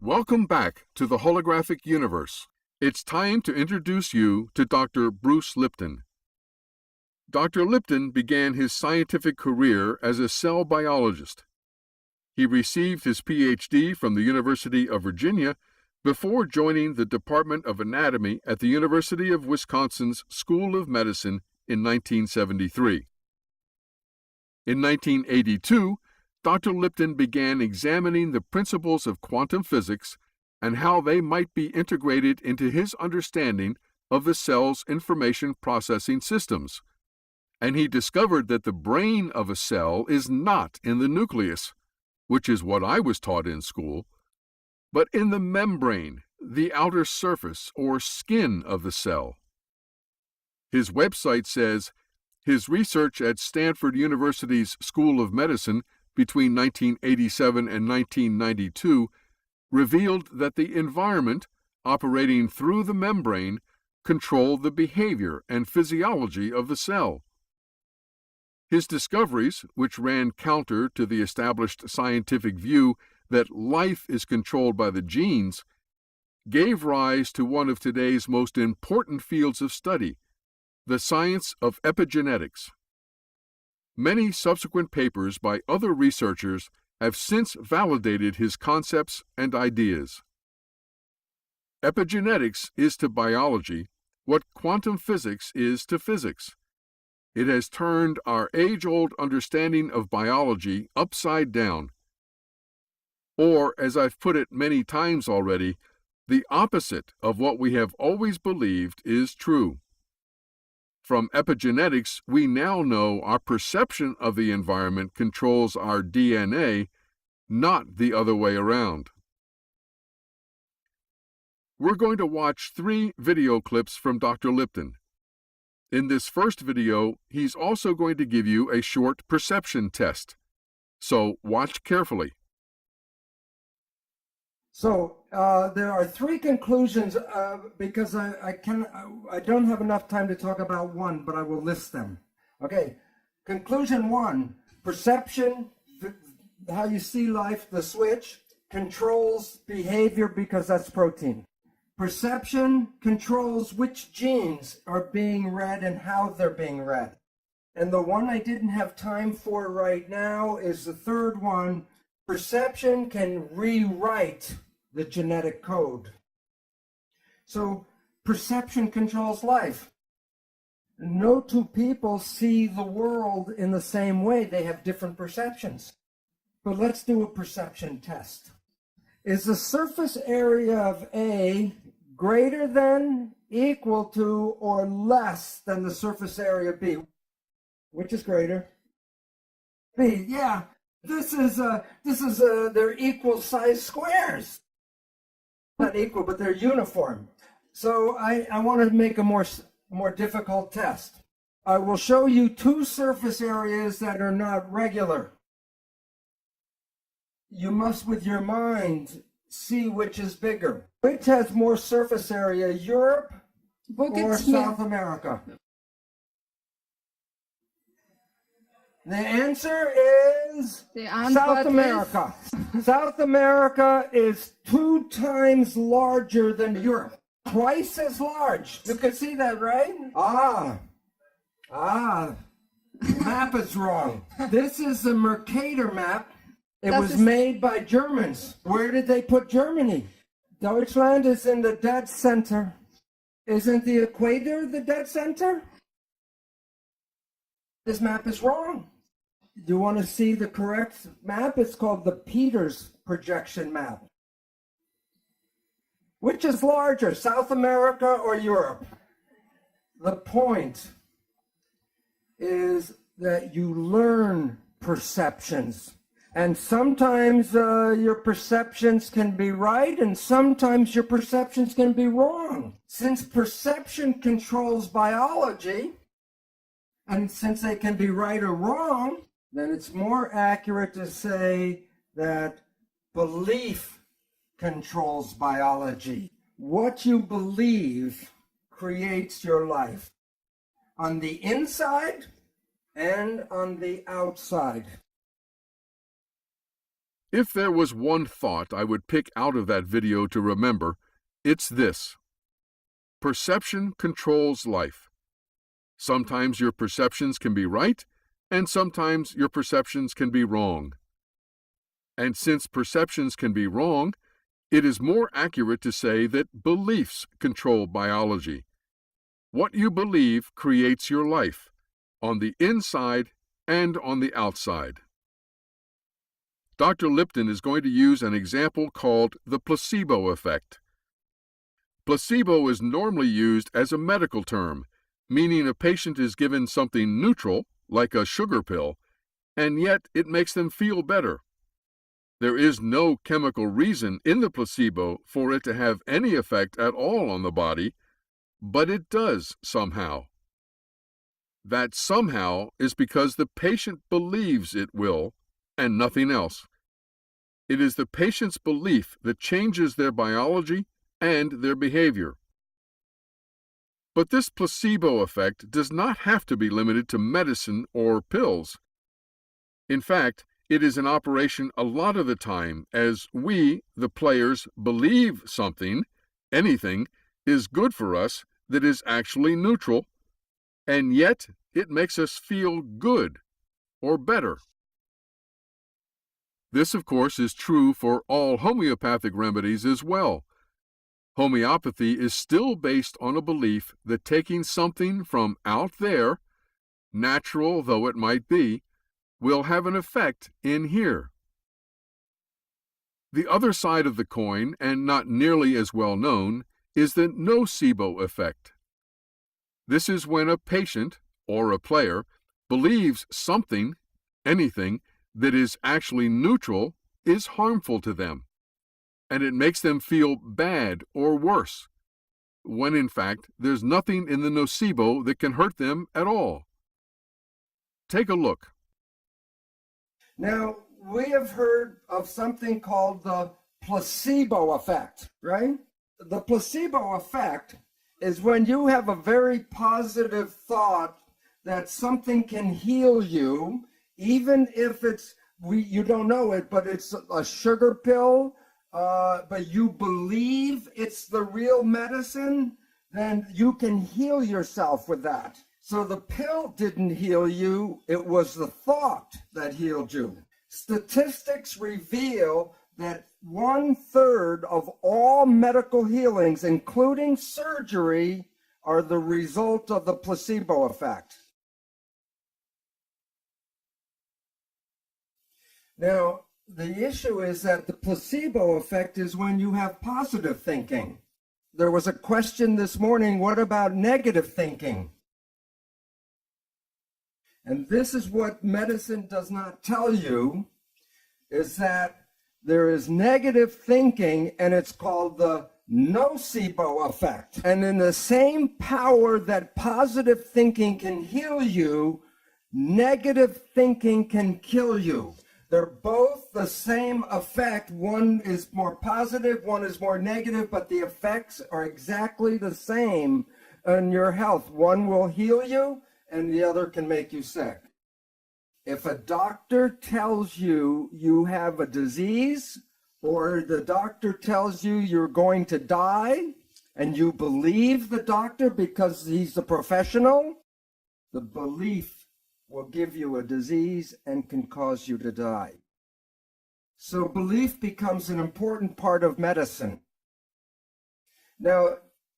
Welcome back to the holographic universe. It's time to introduce you to Dr. Bruce Lipton. Dr. Lipton began his scientific career as a cell biologist. He received his PhD from the University of Virginia before joining the Department of Anatomy at the University of Wisconsin's School of Medicine in 1973. In 1982, Dr. Lipton began examining the principles of quantum physics and how they might be integrated into his understanding of the cell's information processing systems. And he discovered that the brain of a cell is not in the nucleus, which is what I was taught in school, but in the membrane, the outer surface or skin of the cell. His website says his research at Stanford University's School of Medicine between 1987 and 1992 revealed that the environment operating through the membrane controlled the behavior and physiology of the cell. His discoveries, which ran counter to the established scientific view that life is controlled by the genes, gave rise to one of today's most important fields of study, the science of epigenetics. Many subsequent papers by other researchers have since validated his concepts and ideas. Epigenetics is to biology what quantum physics is to physics. It has turned our age-old understanding of biology upside down. Or, as I've put it many times already, the opposite of what we have always believed is true. From epigenetics, we now know our perception of the environment controls our DNA, not the other way around. We're going to watch 3 video clips from Dr. Lipton. In this first video, he's also going to give you a short perception test. So watch carefully. So there are 3 conclusions because I don't have enough time to talk about one, but I will list them. Okay, conclusion 1, perception, how you see life, the switch, controls behavior because that's protein. Perception controls which genes are being read and how they're being read. And the one I didn't have time for right now is the third one. Perception can rewrite the genetic code. So perception controls life. No 2 people see the world in the same way. They have different perceptions. But let's do a perception test. Is the surface area of A greater than, equal to, or less than the surface area B? Which is greater? B, yeah. They're equal size squares. Not equal, but they're uniform. So I want to make a more difficult test. I will show you 2 surface areas that are not regular. You must, with your mind, see which is bigger. Which has more surface area, Europe or South America? The answer is South America. South America is 2 times larger than Europe. Twice as large. You can see that, right? Map is wrong. This is the Mercator map. It was made by Germans. Where did they put Germany? Deutschland is in the dead center. Isn't the equator the dead center? This map is wrong. You want to see the correct map? It's called the Peters projection map. Which is larger, South America or Europe? The point is that you learn perceptions. And sometimes your perceptions can be right, and sometimes your perceptions can be wrong. Since perception controls biology, and since they can be right or wrong, then it's more accurate to say that belief controls biology. What you believe creates your life on the inside and on the outside. If there was one thought I would pick out of that video to remember, it's this. Perception controls life. Sometimes your perceptions can be right, and sometimes your perceptions can be wrong. And since perceptions can be wrong, it is more accurate to say that beliefs control biology. What you believe creates your life, on the inside and on the outside. Dr. Lipton is going to use an example called the placebo effect. Placebo is normally used as a medical term, meaning a patient is given something neutral, like a sugar pill, and yet it makes them feel better. There is no chemical reason in the placebo for it to have any effect at all on the body, but it does somehow. That somehow is because the patient believes it will, and nothing else. It is the patient's belief that changes their biology and their behavior. But this placebo effect does not have to be limited to medicine or pills. In fact, it is in operation a lot of the time as we, the players, believe something, anything, is good for us that is actually neutral, and yet it makes us feel good or better. This, of course, is true for all homeopathic remedies as well. Homeopathy is still based on a belief that taking something from out there, natural though it might be, will have an effect in here. The other side of the coin, and not nearly as well known, is the nocebo effect. This is when a patient, or a player, believes something, anything, that is actually neutral is harmful to them, and it makes them feel bad or worse, when in fact there's nothing in the nocebo that can hurt them at all. Take a look. Now, we have heard of something called the placebo effect, right? The placebo effect is when you have a very positive thought that something can heal you, even if you don't know it, but it's a sugar pill, but you believe it's the real medicine, then you can heal yourself with that. So the pill didn't heal you, it was the thought that healed you. Statistics reveal that 1/3 of all medical healings, including surgery, are the result of the placebo effect. Now, the issue is that the placebo effect is when you have positive thinking. There was a question this morning, what about negative thinking? And this is what medicine does not tell you, is that there is negative thinking, and it's called the nocebo effect. And in the same power that positive thinking can heal you, negative thinking can kill you. They're both the same effect. One is more positive, one is more negative, but the effects are exactly the same on your health. One will heal you, and the other can make you sick. If a doctor tells you you have a disease, or the doctor tells you you're going to die, and you believe the doctor because he's a professional, the belief will give you a disease and can cause you to die. So belief becomes an important part of medicine. Now,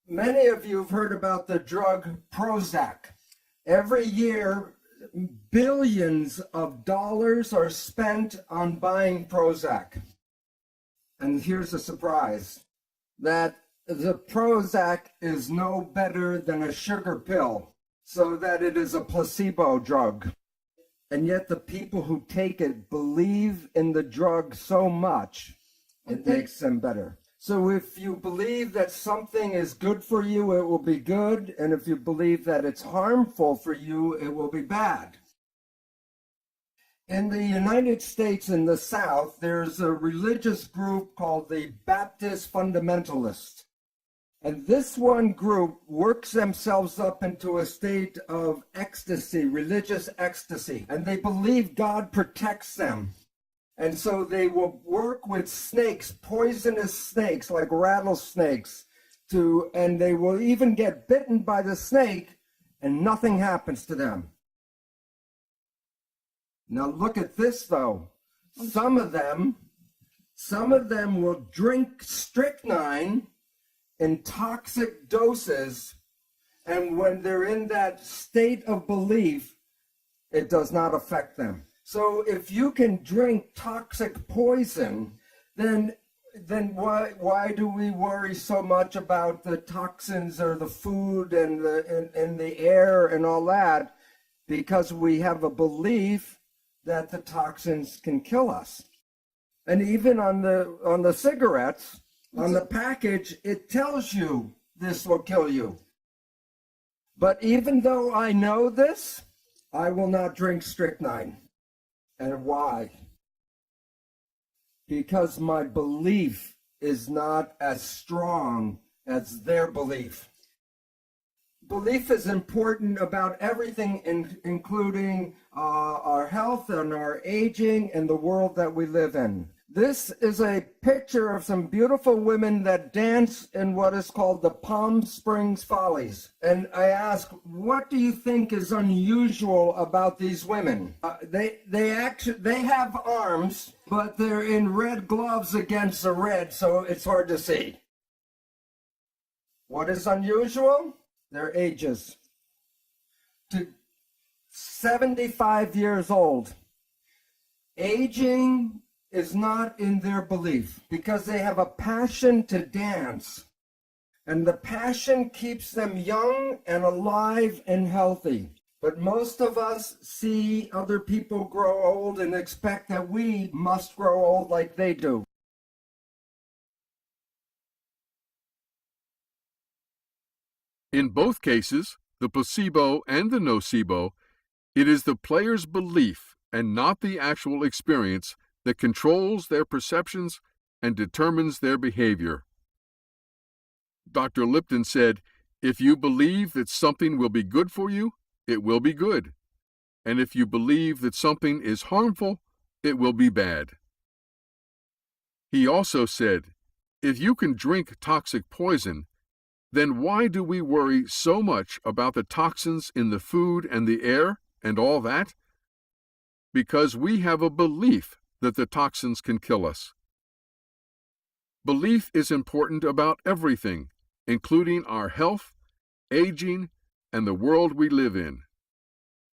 many of you have heard about the drug Prozac. Every year, billions of dollars are spent on buying Prozac. And here's a surprise, that the Prozac is no better than a sugar pill, so that it is a placebo drug. And yet the people who take it believe in the drug so much, it makes them better. So if you believe that something is good for you, it will be good. And if you believe that it's harmful for you, it will be bad. In the United States, in the South, there's a religious group called the Baptist Fundamentalists. And this one group works themselves up into a state of ecstasy, religious ecstasy. And they believe God protects them. And so they will work with snakes, poisonous snakes like rattlesnakes, and they will even get bitten by the snake and nothing happens to them. Now look at this though. Some of them will drink strychnine in toxic doses, and when they're in that state of belief, it does not affect them. So if you can drink toxic poison, then why do we worry so much about the toxins or the food and the air and all that? Because we have a belief that the toxins can kill us. And even on the cigarettes, on the package, it tells you this will kill you. But even though I know this, I will not drink strychnine. And why? Because my belief is not as strong as their belief. Belief is important about everything, including our health and our aging and the world that we live in. This is a picture of some beautiful women that dance in what is called the Palm Springs Follies. And I ask, what do you think is unusual about these women? They have arms, but they're in red gloves against the red, so it's hard to see. What is unusual? Their ages. To 75 years old. Aging is not in their belief because they have a passion to dance. And the passion keeps them young and alive and healthy. But most of us see other people grow old and expect that we must grow old like they do. In both cases, the placebo and the nocebo, it is the player's belief and not the actual experience that controls their perceptions and determines their behavior. Dr. Lipton said, if you believe that something will be good for you, it will be good. And if you believe that something is harmful, it will be bad. He also said, if you can drink toxic poison, then why do we worry so much about the toxins in the food and the air and all that? Because we have a belief that the toxins can kill us. Belief is important about everything, including our health, aging, and the world we live in.